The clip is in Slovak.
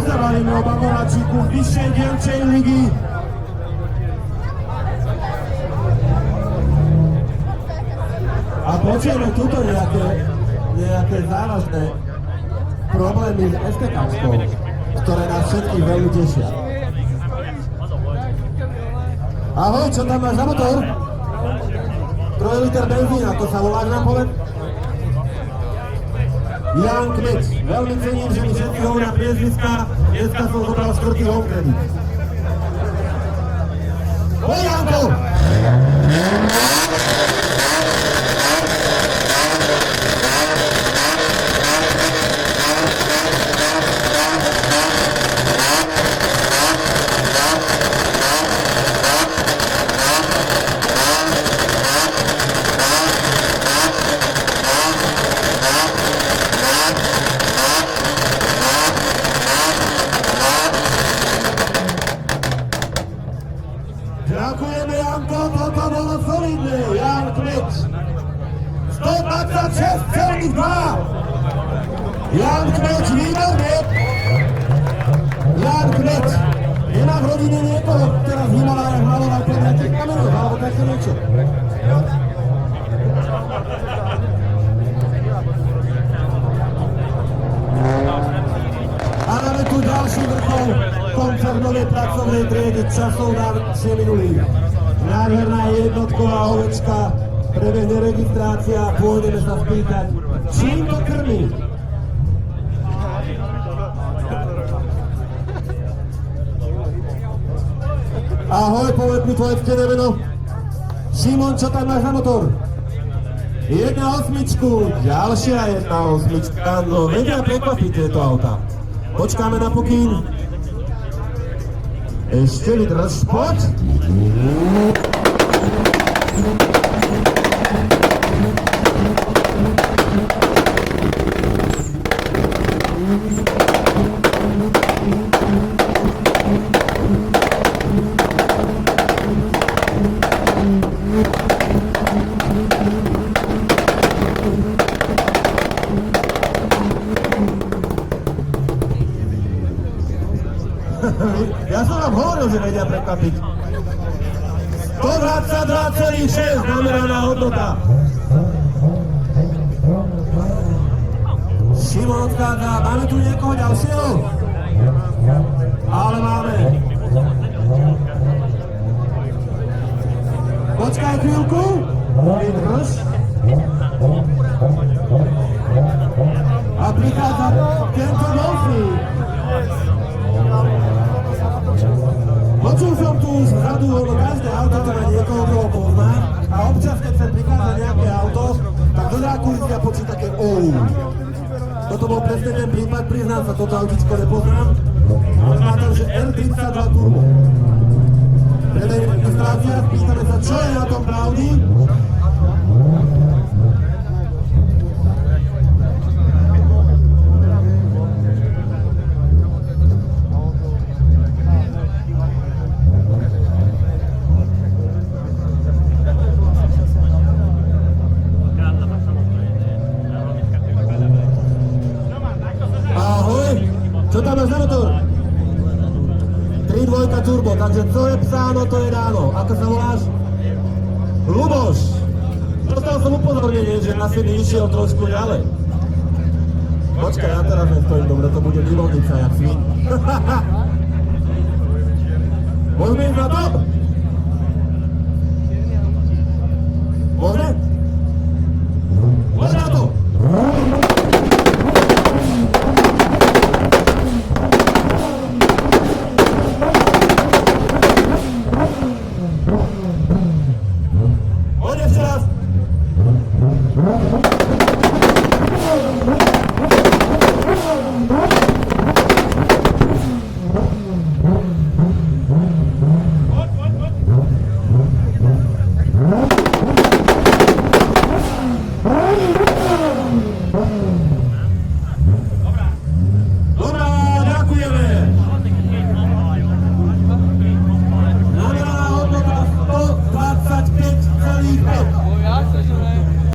sa bavíme o Bavoráčiku vyššej dievčej ligy. A počujeme tuto nejaké závažné problémy s STK-čkou, ktoré nás všetkých veľmi tešia. Ahoj, čo tam máš za motor? 3 liter benzína, to sa voláš nám povedť? Jan Kmeď. Veľmi cením, že mi všetci hovoria priezviska. Dneska som zobral 4. home credit. Poď, Janko! Ďakujeme, Janko, toto bolo solidné, Jan Kmeď. 126,2. Jan Kmeď, výborné. Jan Kmeď, nemá v rodine niekoho, teraz v Himalájach maloval 5 kamerov, alebo také niečo. A máme tu ďalší vrchol koncernovej pracovnej triedy, časov dávšie minulý. Nádherná jednotková ovečka, prebehne registrácia, pôjdeme sa spýtať, čím to krmí? Ahoj, povedz mi tvoje ctené meno. Šimon, čo tam máš na motor? 1.8, ďalšia 1.8, no vedia prekvapiť tieto auta. Počkáme na pokyn. Ešte vydrž, poď. Ja som vám hovoril, že vedia prekvapiť. 122,6 nameraná hodnota. Šimon odchádza, máme tu niekoho ďalšieho? Ale máme. Počkaj chvíľku. Vydrž. A prichádza tento Dolfín. Počul som tu už vzadu, lebo každé auto to má niekoho, kto ho pozná a občas, keď sa prichádza nejaké auto, tak do zákulistia počuť také OU. Toto bol presne ten prípad, priznám sa, toto autičko nepoznám, ale má tam, že R32 Turbo. Predej registrácia, pýtame sa, čo je na tom pravdy. Čo tam máš na motor? 3.2 turbo, takže co je psáno, to je dáno. Ako sa voláš? Luboš. Dostal som upozornenie, že asi mi išiel trošku ďalej. Počkaj, ja teraz nestojím, dobre, to bude dilovnica, jak svin. Môžeme ísť na to? Môžeme? Poďme!